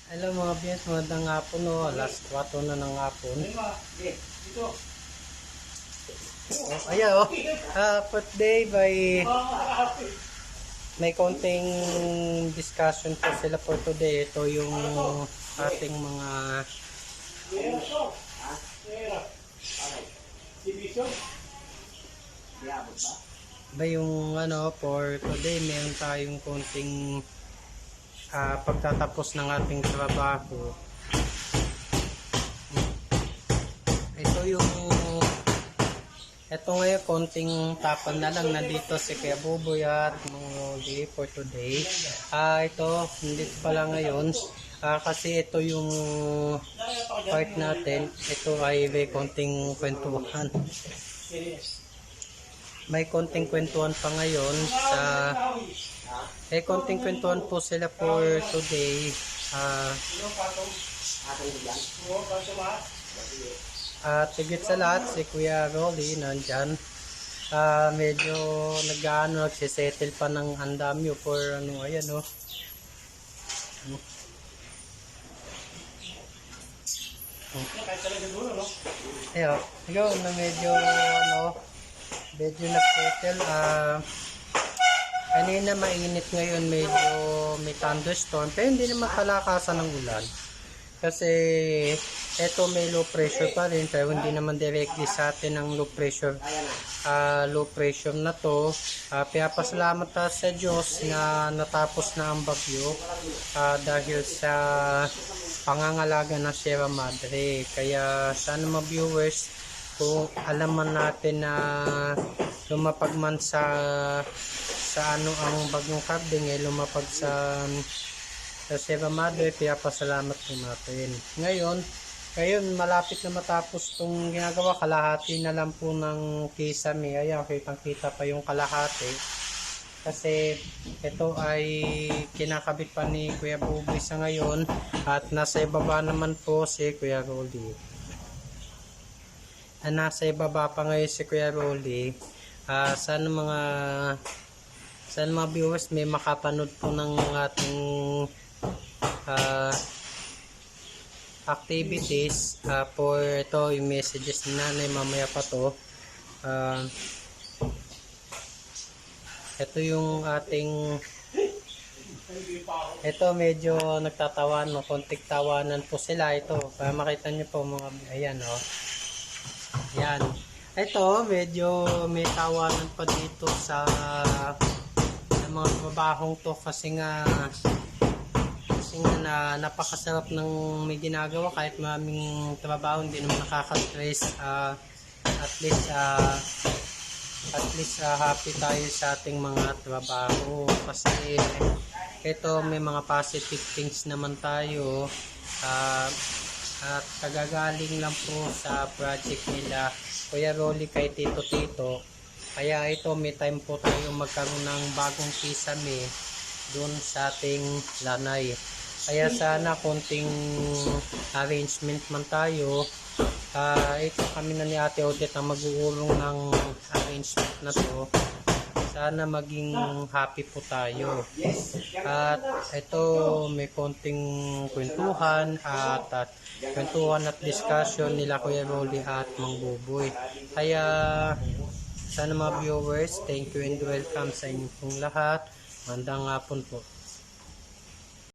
Hello mga biyens, magandang hapon o. Alas 4 na ng hapon. Oh, ayan o. Birthday by... May konting discussion po sila for today. Ito yung ating mga... Ba yung ano, for today meron tayong konting pagtatapos ng ating trabaho. Ito ngayon, konting tapan na lang. Nandito si Kuya Buboy at Mongoli for today. Ito, hindi pala ngayon. Kasi ito yung part natin. Ito ay may konting kwentuhan. May konting kwentuhan pa ngayon. Konting kwentuhan po sila for today. Tigit sa lahat, si Kuya Rolly nandyan. Medyo nagsisettle pa ng andamyo for ano, ayan o. Ayan, ikaw na medyo nagsettle. Kanina mainit, ngayon medyo may thunderstorm, pero hindi naman kalakasan ng ulan. Kasi eto may low pressure pa rin, pero hindi naman directly sa atin ang low pressure na to. Pinapasalamat sa Diyos na natapos na ang bagyo dahil sa pangangalaga ng Sierra Madre. Kaya sana mga viewers, kung alam man natin na lumapag man sa ano ang bagyong Karding, lumapag sa Sierra Madre, pinapasalamat po natin. Ngayon malapit na matapos itong ginagawa. Kalahati na lang po ng kisame. Ayan, kitang-kita pa yung kalahati. Kasi ito ay kinakabit pa ni Kuya Buboy sa ngayon. At nasa ibaba naman po si Kuya Rolly. Nasa ibaba pa ngayon si Kuya Rolly. Sana mga viewers may makapanood po ng ating activities for ito yung messages ni nanay. Mamaya pa to. Ito yung ating medyo nagtatawan, konting tawanan po sila. Ito para makita nyo po mga ayan o. Ayan, ito medyo may tawanan pa dito sa mga trabahong to kasi nga napakasarap ng may ginagawa. Kahit maraming trabaho, hindi naman nakaka-stress. At least happy tayo sa ating mga trabaho kasi ito may mga positive things naman tayo. At kagagaling lang po sa project nila Kuya Rolly kay Tito. Kaya ito may time po tayo magkaroon ng bagong kisame doon sa ating lanay. Kaya sana konting arrangement man tayo. Ito kami na ni Ate Odette ang mag-uulong ng arrangement na to. Sana maging happy po tayo. At ito may konting kwentuhan at discussion nila Kuya Rolly at Mang Buboy. Kaya sana mga viewers, thank you and welcome sa inyong lahat. Magandang hapon po.